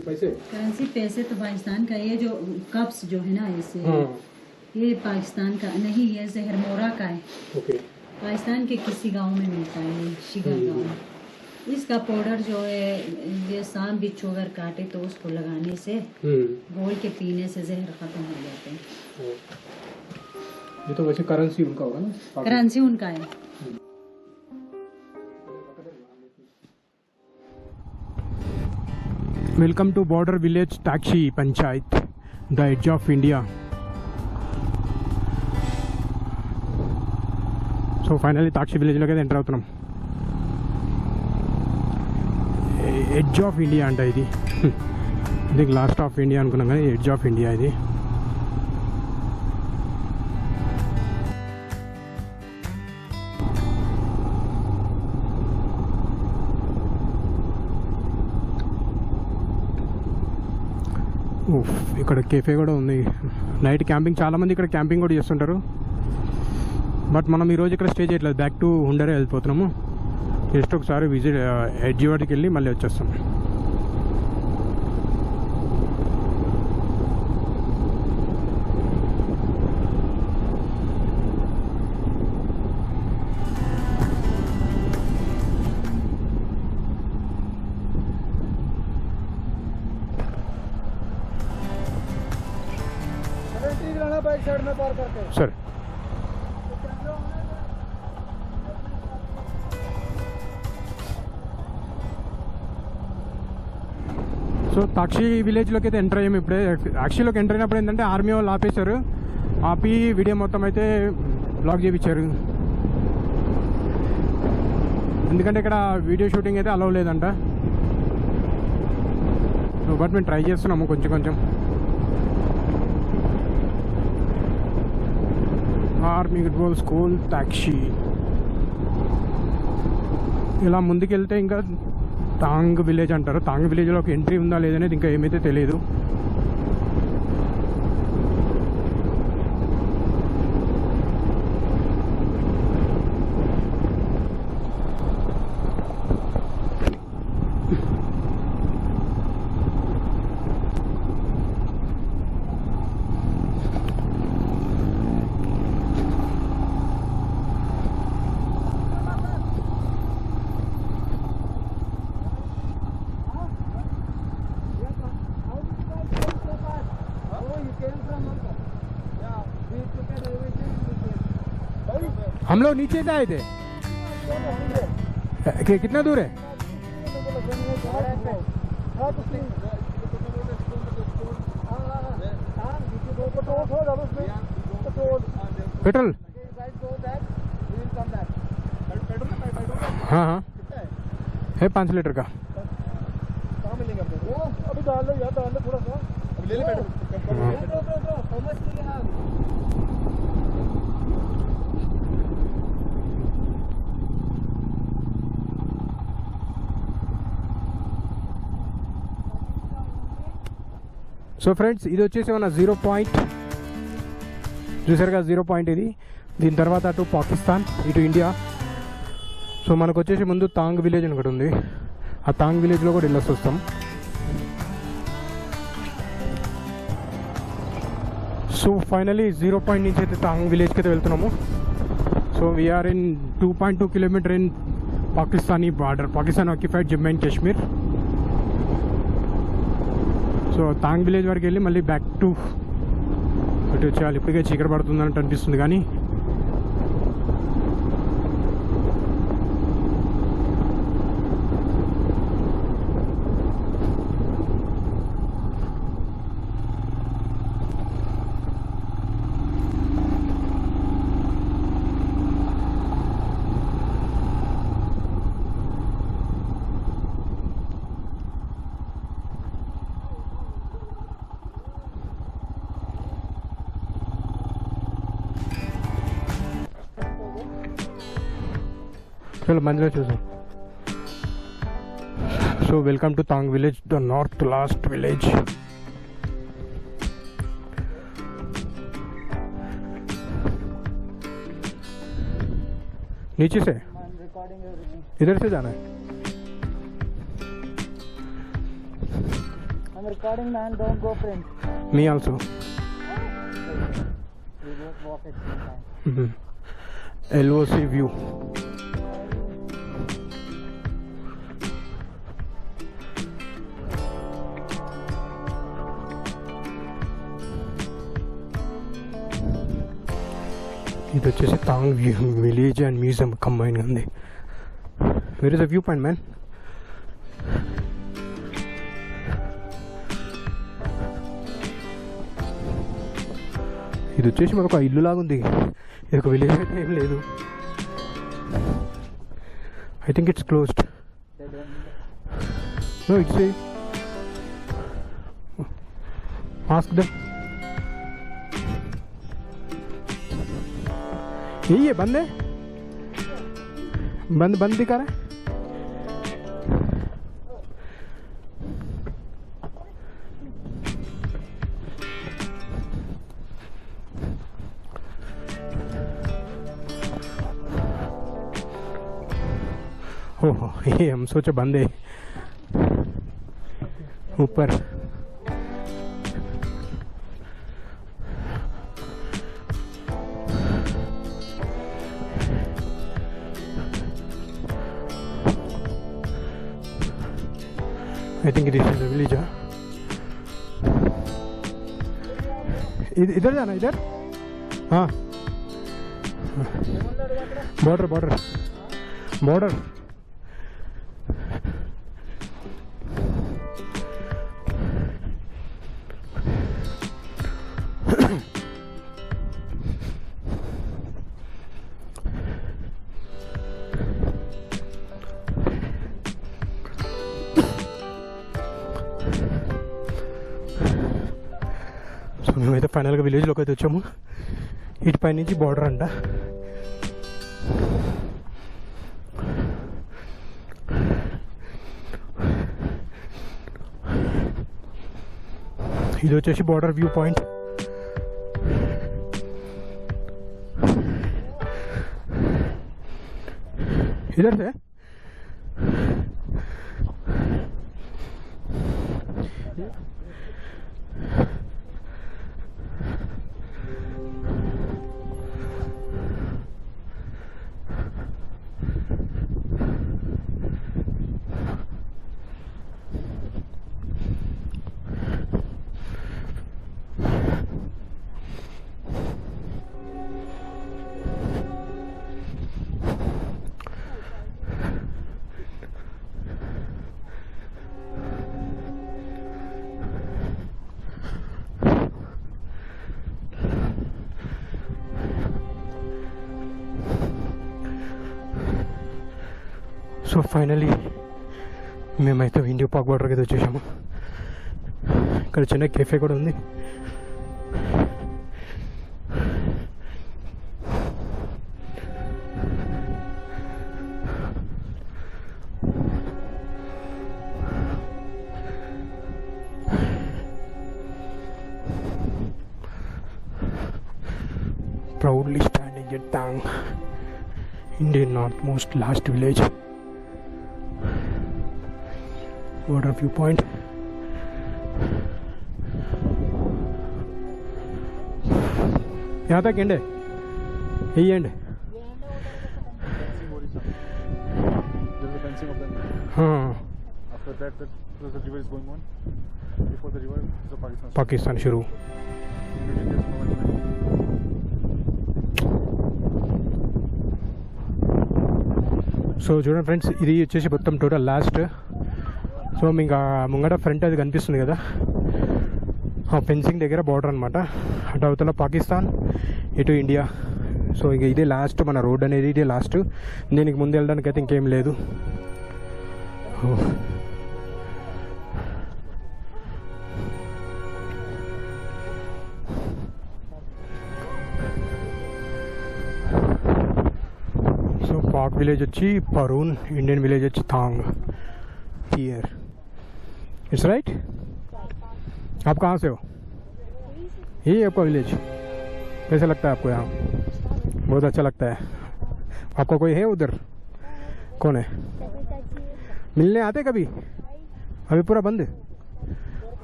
Currency पैसे तो पाकिस्तान का। ये जो कप्स जो है ना इसे ये पाकिस्तान का नहीं, ये जहरमोरा का है। पाकिस्तान के किसी गांव में मिलता है ये शिगा गांव। इसका पाउडर जो है ये सांप बिच्छू अगर काटे तो उसको लगाने से घोल के पीने से जहर खत्म हो जाते हैं। ये तो वैसे करेंसी उनका होगा ना? करेंसी उनका है। Welcome to border village Takshi panchayat, the edge of India. So finally Takshi విలేజ్లోకి అయితే ఎంటర్ అవుతున్నాం. ఎడ్జ్ ఆఫ్ ఇండియా అంట ఇది. దీనికి లాస్ట్ ఆఫ్ ఇండియా అనుకున్నాం కానీ ఎడ్జ్ ఆఫ్ ఇండియా ఇది. ఇక్కడ కేఫే కూడా ఉంది. నైట్ క్యాంపింగ్ చాలామంది ఇక్కడ క్యాంపింగ్ కూడా చేస్తుంటారు. బట్ మనం ఈరోజు ఇక్కడ స్టే చేయట్లేదు, బ్యాక్ టు హుండరే వెళ్ళిపోతున్నాము. జస్ట్ ఒకసారి విజిట్ ఎడ్జ్ వాటికి వెళ్ళి మళ్ళీ వచ్చేస్తాం. सर సో తాక్షి విలేజ్లోకి అయితే ఎంటర్ అయ్యాము ఇప్పుడే. యాక్చువల్లోకి ఎంటర్ అయినప్పుడు ఏంటంటే ఆర్మీ వాళ్ళు ఆపేశారు. ఆపి వీడియో మొత్తం అయితే బ్లాగ్ చేయించారు. ఎందుకంటే ఇక్కడ వీడియో షూటింగ్ అయితే అలౌ లేదంట. బట్ మేము ట్రై చేస్తున్నాము కొంచెం కొంచెం. Army girl school Takshi. ఇలా ముందుకెళ్తే ఇంకా తాంగ్ విలేజ్ అంటారు. తాంగ్ విలేజ్లో ఒక ఎంట్రీ ఉందా లేదనేది ఇంకా ఏమైతే తెలియదు. हम लोग नीचे से आए थे. कितना दूर है? पेट्रोल? हाँ हाँ है 5 लीटर का. अभी डाल लो यार, डाल लो थोड़ा सा. ले ले पेट्रोल. సో ఫ్రెండ్స్ ఇది వచ్చేసి మన 0 పాయింట్ చూసారుగా. 0 పాయింట్ ఇది. దీని తర్వాత అటు పాకిస్తాన్ ఇటు ఇండియా. సో మనకు వచ్చేసి ముందు తాంగ్ విలేజ్ అని ఒకటి ఉంది. ఆ తాంగ్ విలేజ్లో కూడా వెళ్ళొసి వస్తాం. సో ఫైనలీ 0 పాయింట్ నుంచి అయితే తాంగ్ విలేజ్కి అయితే వెళ్తున్నాము. So we are in 2.2 kilometer in Pakistani border, Pakistan occupied Jammu and Kashmir. So Thang village వరకు వెళ్ళి మళ్ళీ బ్యాక్ టు ఇటు వచ్చేయాలి. ఇప్పటికే చీకటి పడుతుందంటే అనిపిస్తుంది కానీ चलो मंदिर चूसा. So welcome to Tang village, the north last village. नीचे से इधर से जाना है. recording, man. Don't go, friend. Me also. We both walk at the same time. LOC view. ఇది వచ్చేసి Thang village and museum combine ఉంది. Where is the view point man? ఇది వచ్చేసి మాకు ఒక ఇల్లు లాగా ఉంది. ఇది ఒక విలేజ్ అయితే ఏం లేదు. I think it's closed. No it's ask them. यही है, बंद है, बंद दिखा रहा है. ओह ये हम सोचे बंद है ऊपर. I think it is in the village. इधर जाना, इधर. हाँ, बॉर्डर बॉर्डर बॉर्डर. మేమైతే ఫైనల్గా విలేజ్లోకి అయితే వచ్చాము. ఇటు పై నుంచి బార్డర్ అంట. ఇది వచ్చేసి బార్డర్ వ్యూ పాయింట్. इधर से సో ఫైనలీ మేమైతే ఇండియా పాక్ బార్డర్కి అయితే వచ్చేసాము. ఇక్కడ చిన్న కెఫే కూడా ఉంది. Proudly standing at Tang, Indian northmost last village. Water viewpoint. यहाँ तक एंड है, यही एंड है. हाँ. After that, the river is going on. Before the river, the Pakistan. Pakistan शुरू. సో చూడండి ఫ్రెండ్స్, ఇది వచ్చేసి మొత్తం టోటల్ లాస్ట్. సో ఇంకా ముంగట ఫ్రంట్ అది కనిపిస్తుంది కదా, ఆ ఫెన్సింగ్ దగ్గర బార్డర్ అనమాట. అటు అవతల పాకిస్తాన్, ఇటు ఇండియా. సో ఇక ఇదే లాస్ట్, మన రోడ్ అనేది ఇదే లాస్ట్. దీనికి ముందు వెళ్ళడానికి అయితే ఇంకేం లేదు. సో పాక్ విలేజ్ వచ్చి పరూన్, ఇండియన్ విలేజ్ వచ్చి థాంగ్. Here it's right. आप कहाँ से हो? यही आपका विलेज. कैसा लगता है आपको यहाँ? बहुत अच्छा लगता है. आपका कोई है उधर? कौन है? मिलने आते कभी? अभी पूरा बंद.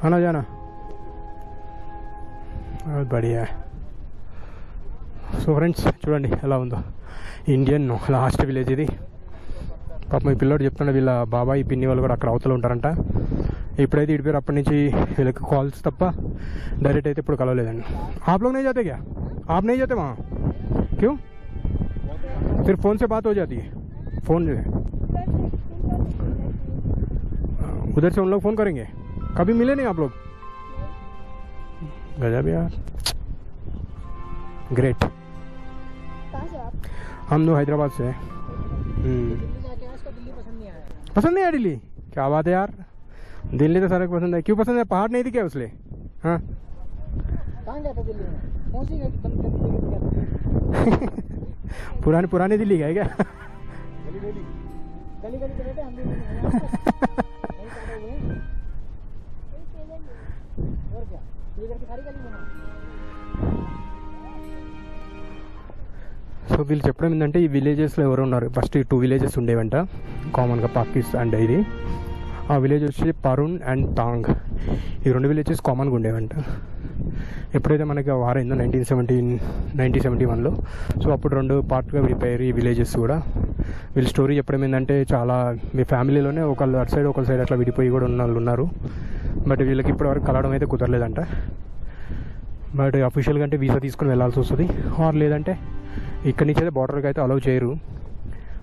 आना जाना बहुत बढ़िया है. సో ఫ్రెండ్స్ చూడండి ఎలా ఉందో ఇండియన్ లాస్ట్ విలేజ్ ఇది. పాపం ఈ పిల్లోడు చెప్తుండే వీళ్ళ బాబాయ్ పిన్ని వాళ్ళు కూడా అక్కడ అవతల ఉంటారంట. ఇప్పుడైతే ఇడిపోయారు, అప్పటి నుంచి వీళ్ళకి కాల్స్ తప్ప డైరెక్ట్ అయితే ఇప్పుడు కలవలేదండి. आप लोग नहीं जाते क्या? आप नहीं जाते वहाँ? क्यों? फिर फ़ोन से बात हो जाती है. फ़ोन जो है उधर से उन लोग फ़ोन करेंगे. कभी मिले नहीं आप लोग? गजब यार, ग्रेट. हम लोग हैदराबाद से हैं. पसंद नहीं आया दिल्ली? क्या बात है यार, दिल्ली तो सारे को पसंद है. क्यों पसंद है? पहाड़ नहीं थी क्या उसले? हाँ कहाँ गया था दिल्ली में? कौन सी पुरानी पुरानी दिल्ली गए क्या? गली गली चले थे हम भी नहीं पैदा हुए हैं. और क्या ये घर की सारी गली में. సో వీళ్ళు చెప్పడం ఏంటంటే ఈ విలేజెస్లో ఎవరు ఉన్నారు, ఫస్ట్ 2 విలేజెస్ ఉండేవంట కామన్గా పాకిస్తాన్ అండ్ ఇది. ఆ విలేజ్ వచ్చి పరుణ్ అండ్ తాంగ్, ఈ 2 విలేజెస్ కామన్గా ఉండేవంట. ఎప్పుడైతే మనకి వార్ అయిందో 1971లో, సో అప్పుడు 2 పార్ట్గా విడిపోయారు ఈ విలేజెస్ కూడా. వీళ్ళ స్టోరీ చెప్పడం ఏంటంటే చాలా మీ ఫ్యామిలీలోనే ఒకళ్ళు అటు సైడ్ ఒకళ్ళ సైడ్ అట్లా విడిపోయి కూడా ఉన్న వాళ్ళు ఉన్నారు. బట్ వీళ్ళకి ఇప్పటివరకు కలవడం అయితే కుదరలేదంట. బట్ అఫీషియల్గా అంటే వీసా తీసుకుని వెళ్ళాల్సి వస్తుంది, ఆర్ లేదంటే ఇక్కడి నుంచి అయితే బార్డర్కి అయితే అలౌ చేయరు.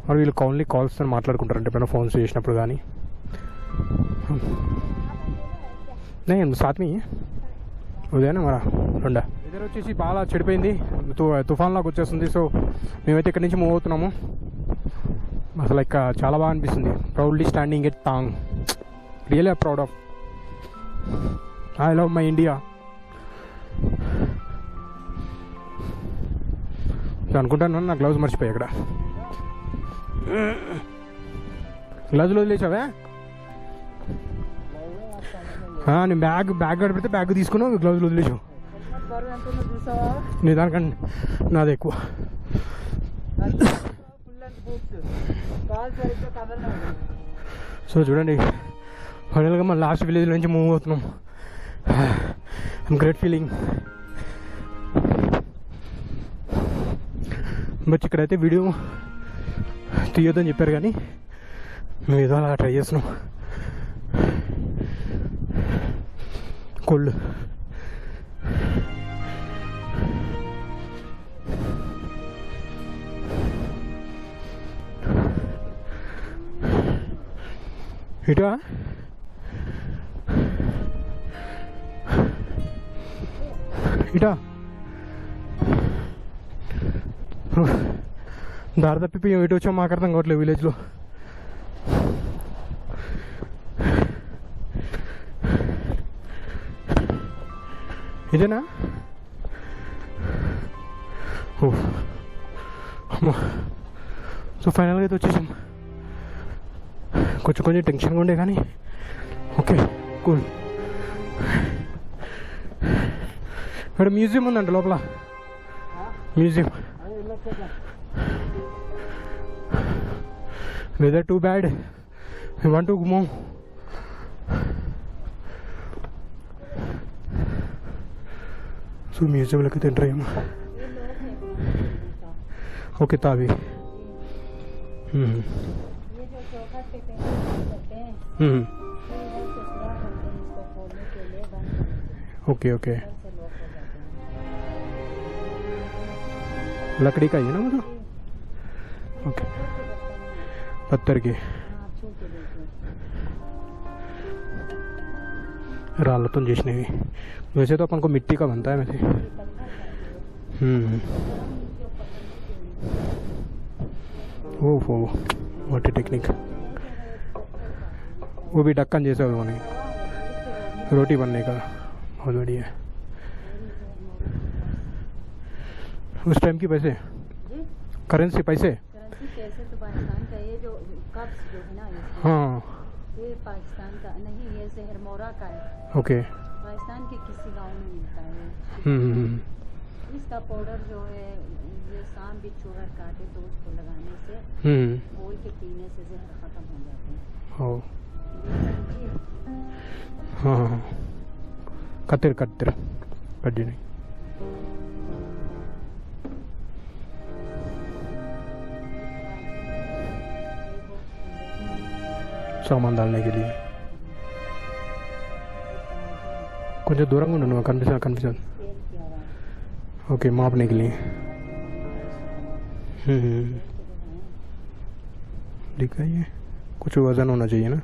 మరి వీళ్ళు ఓన్లీ కాల్స్తో మాట్లాడుకుంటారంటే ఎప్పుడైనా ఫోన్స్ చేసినప్పుడు కానీ. నేను సాత్మి ఉదయం మరా రెండా వెదర్ వచ్చేసి బాగా చెడిపోయింది, తుఫాన్లాగా వచ్చేస్తుంది. సో మేమైతే ఇక్కడి నుంచి మూవ్ అవుతున్నాము. అసలు ఇక చాలా బాగా అనిపిస్తుంది. Proudly standing at తాంగ్, really proud of. I love my India అనుకుంటాను. నా గ్లౌజ్ మర్చిపోయా ఇక్కడ. గ్లౌజులు వదిలేసావా? నేను బ్యాగ్ గడిపితే బ్యాగ్ తీసుకున్నావు, గ్లౌజులు వదిలేసావు. నీ దానికంటే నాది ఎక్కువ. సో చూడండి, ఫైనల్గా మన లాస్ట్ విలేజ్ నుంచి మూవ్ అవుతున్నాం. Great feeling. బట్ ఇక్కడైతే వీడియో తీయొద్దని చెప్పారు కానీ మేము ఏదో అలా ట్రై చేస్తున్నాం. కోల్డ్ ఇటా ఇటా దారి తప్పిపోయి ఎటు వచ్చాం మాకు అర్థం కావట్లేదు విలేజ్లో. ఇదేనా? ఓ అమ్మా. సో ఫైనల్గా అయితే వచ్చేసాం. కొంచెం టెన్షన్గా ఉండే కానీ ఓకే కూల్. ఇక్కడ మ్యూజియం ఉందంట లోపల, museum. Weather too bad. I want to move. So museum लगे एंटर अయ్యాము. ओके तावी. ये जो चौखट पे पेंटिंग करते हैं, ये इधर से स्लॉक करते हैं इसको खोलने के लिए, बंद करते हैं. Okay okay. इधर से लॉक हो जाते हैं. लकड़ी का ही है ना मतलब? ओके. पत्थर के रालतों చేసినవి. वैसे तो अपन को मिट्टी का बनता है वैसे. ओहो व्हाट ए टेक्निक. वो भी ढक्कन जैसा उन्होंने रोटी बनने का, बहुत बढ़िया. उस टाइम की पैसे करेंसी पैसे कैसे तो पाकिस्तान का ये जो कप्स जो है ना, हाँ ये पाकिस्तान का नहीं, ये जहर मोरा का है. ओके. पाकिस्तान के किसी गांव में मिलता है. इसका पाउडर जो है ये सांप भी चूहा काटे तो उसको लगाने से घोल के पीने से जहर खत्म हो जाते हैं. ओ हाँ हाँ. कत्तिर कत्तिर कड्डी नहीं सामान डालने के लिए कुछ दूर कन्फ्यूजन ओके मापने के लिए दिखाइए कुछ वजन होना चाहिए ना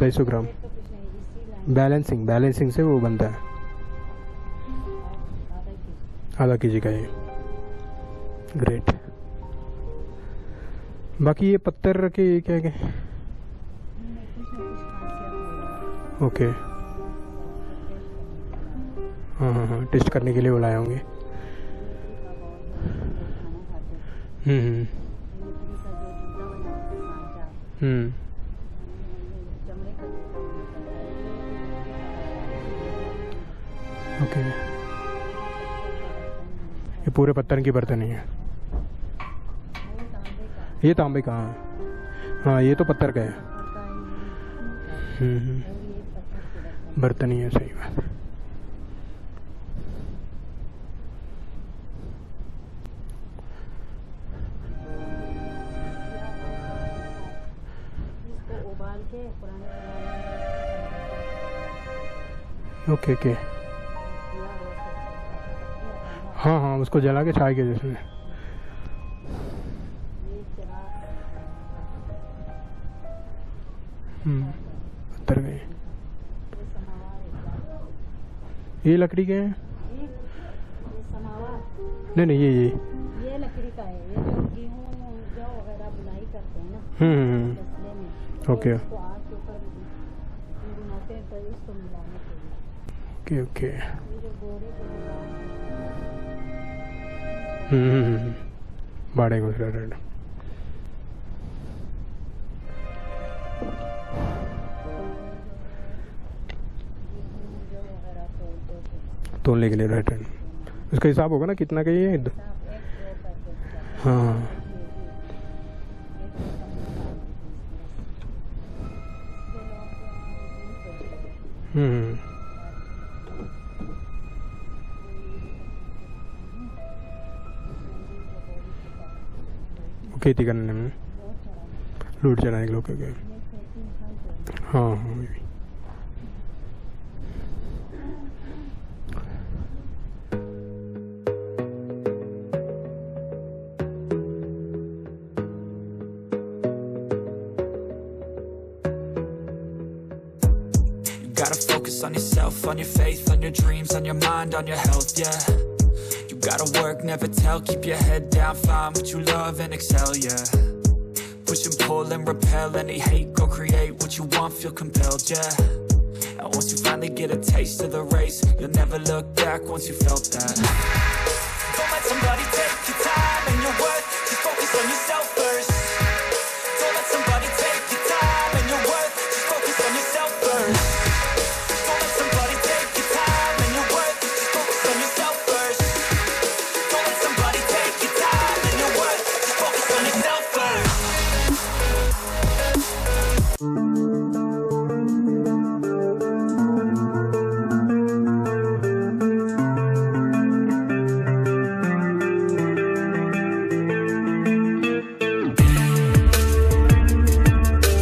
ढाई सौ ग्राम बैलेंसिंग से वो बनता है आधा केजी का ये ग्रेट बाकी ये पत्थर के क्या क्या ओके हाँ टेस्ट करने के लिए बुलाए होंगे ओके ये पूरे पत्थर की बर्तन ही है ये तांबे का हाँ ये तो पत्थर का है बर्तन ही है सही बात ओके ओके हाँ उसको जला के चाय के जैसे उतर गए ये लकड़ी के हैं नहीं ये लकड़ी का है ये जो गेहूं जो वगैरह बुनाई करते हैं ना तसले में ओके इसको आग के ऊपर बनाते हैं तो इसको मिलाने के लिए ओके ये जो घोड़े को बाड़े गुजरा रेड तोलने के लिए रेड इसका हिसाब होगा ना कितना का ये हाँ खेती करने में लूट चलाने के लोग हाँ Gotta focus on yourself, on your faith, on your dreams, on your mind, on your health, yeah. You gotta work, never tell, keep your head down, find what you love and excel, yeah. Push and pull and repel any hate, go create what you want, feel compelled, yeah. And once you finally get a taste of the race, you'll never look back once you felt that. Don't let somebody